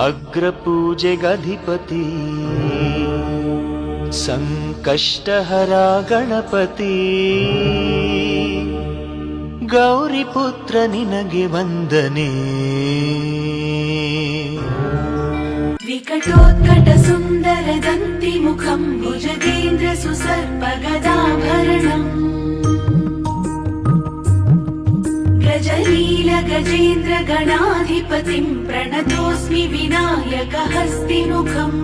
अग्रपूजेगधिपति संकष्टहरा गणपति गौरीपुत्र निनगे वंदने विकटोत्कट सुंदर दंति मुखं भुजगेन्द्र सुसर्प गदाभरणम् गजलील गजेन्द्र गणाधिपतिं प्रणतोऽस्मि विनायक हस्तिमुखम्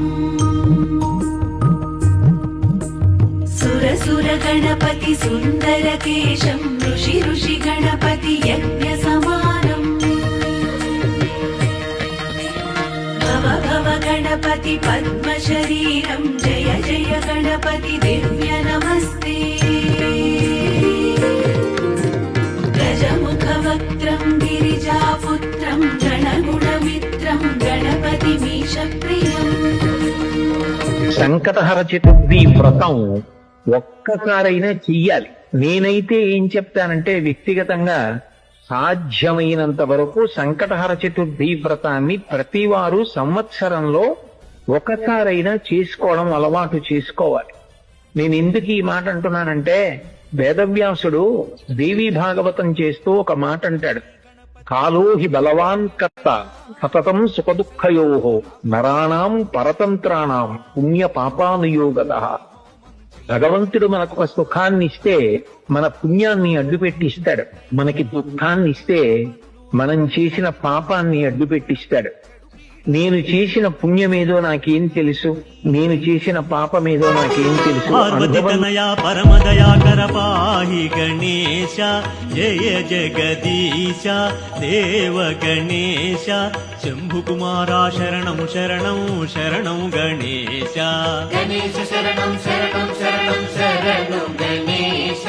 सुरसुर गणपति सुंदर केशं ऋषि ऋषि गणपति यज्ञ समानम् भव भव गणपति पद्म शरीरं जय जय गणपति दिव्य नमस्ते गजमुख वक्त्रं गिरिजापुत्रं गणगुणमित्रं गणपतिमीश प्रियम् సంకటహర చతుర్థి వ్రతం ఒక్కసారైనా చెయ్యాలి. నేనైతే ఏం చెప్తానంటే వ్యక్తిగతంగా సాధ్యమైనంత వరకు సంకటహర చతుర్థి వ్రతాన్ని ప్రతివారు సంవత్సరంలో ఒకసారైనా చేసుకోవడం అలవాటు చేసుకోవాలి. నేను ఎందుకు ఈ మాట అంటున్నానంటే వేదవ్యాసుడు దేవీ భాగవతం చేస్తూ ఒక మాట అంటాడు, కాలోహి బలవాన్ కర్త సతతం సుఖదుఃఖయోహో నరాణాం పరతంత్రాణం పుణ్య పాపానుయోగతః. భగవంతుడు మనకు ఒక సుఖాన్ని ఇస్తే మన పుణ్యాన్ని అడ్డుపెట్టిస్తాడు, మనకి దుఃఖాన్ని ఇస్తే మనం చేసిన పాపాన్ని అడ్డుపెట్టిస్తాడు. నేను చేసిన పుణ్యమేదో నాకేం తెలుసు, నేను చేసిన పాపమేదో నాకేం తెలుసు. పరమదయాకర పాహి గణేశ జయ జగదీశ దేవ గణేశ శంభు కుమారా శరణం శరణం శరణం గణేశ గణేశ శరణం శరణం శరణం శరణం గణేశ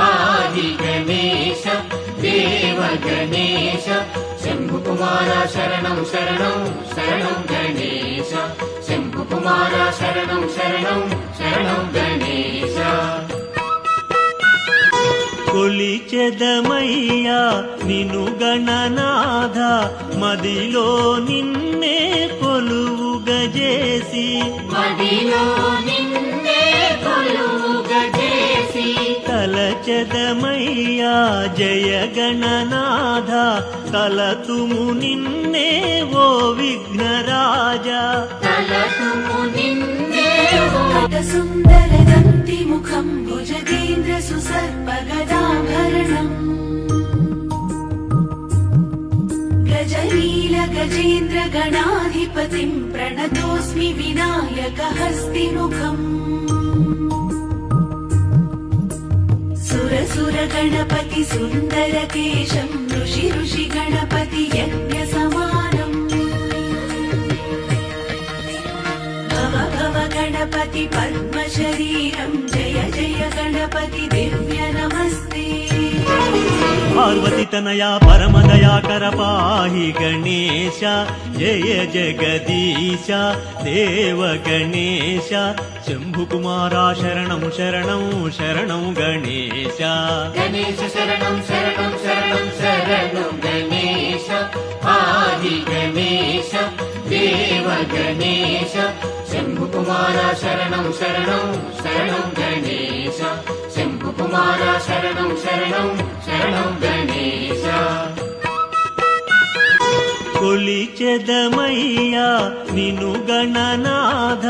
ఆది గణేశ దేవ గణేశ శంభు కుమార శరణం శరణం శరణం గణేశ శంభు కుమార శరణం శరణం శరణం గణేశ. కొలిచెదమయ్యా నిను గణనాథ మదిలో నిన్నే కొలువుగజేసి మదిలో నిన్నే కొలువుగజేసి తలచెదమయ్యా జయ గణనాథ తలతుము నిన్నే ఓ విఘ్నరాజా తలతుము నిన్నే సుందర దంతి ముఖం భుజగేంద్ర సుసర్ప గదాభరణम् గజలీల గజేంద్ర గణాధిపతిం ప్రణతోస్మి వినాయక హస్తిముఖम् సురసుర గణపతి సుందర కేశం ఋషి ఋషి గణపతి యజ్ఞ సమానం భవ భవ గణపతి పద్మ శరీరం జయ జయ గణపతి దివ్య నమస్తే పార్వతి తనయా పరమదయాకర పాహి గణేశ జయ జగదీశ దేవ గణేశ శంభు కుమారా శరణం శరణం శరణం గణేశ గణేశ శరణం శరణం శరణం శరణం గణేశ ఆది గణేశ దేవ గణేశ శంభు కుమార శరణం శరణం శరణం గణేశ శంభు కుమార శరణం శరణం శరణం గణేశ. కొలిచెదమయ్యా నిను గణనాథ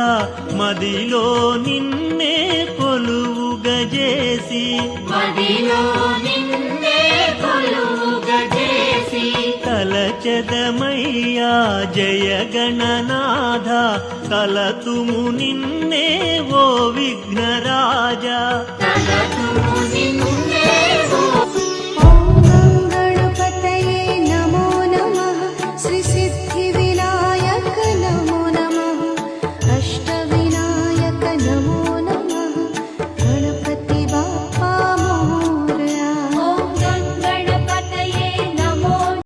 మదిలో నిన్నే కొలువుగజేసి మదిలో నిన్నే కొలువుగజేసి తలచెదమయ్యా జయ గణనాథ తలతుము నిన్నే ఓ విఘ్నరాజా తలతుము నిన్నే